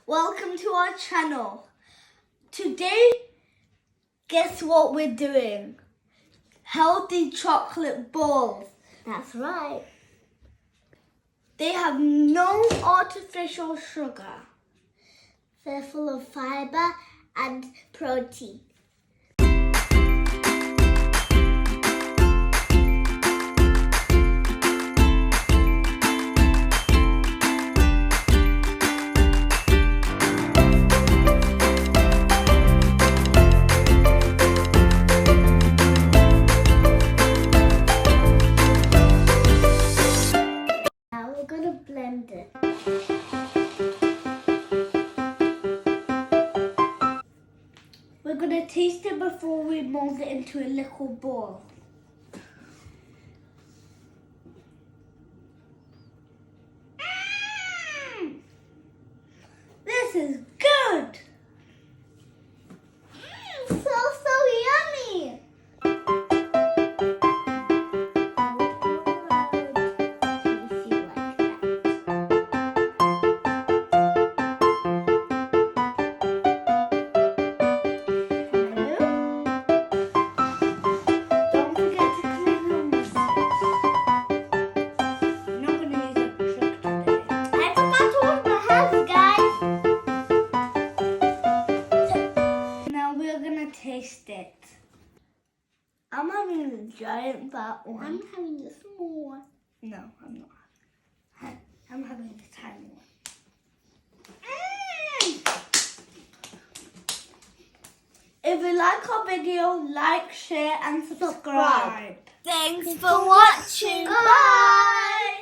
welcome to our channel. Today, guess what we're doing? Healthy chocolate balls. That's right. They have no artificial sugar. They're full of fiber and protein. Now we're going to blend it. We're going to taste it before we mold it into a little ball. This is good! So yummy! Don't forget to clean your muscles. I'm not going to use a trick today. I forgot to wash my hands, guys. Now we're going to taste it. I'm having a giant fat one. I'm having the small one. No, I'm not. I'm having the tiny one. If you like our video, like, share and subscribe. Thanks for watching. Bye!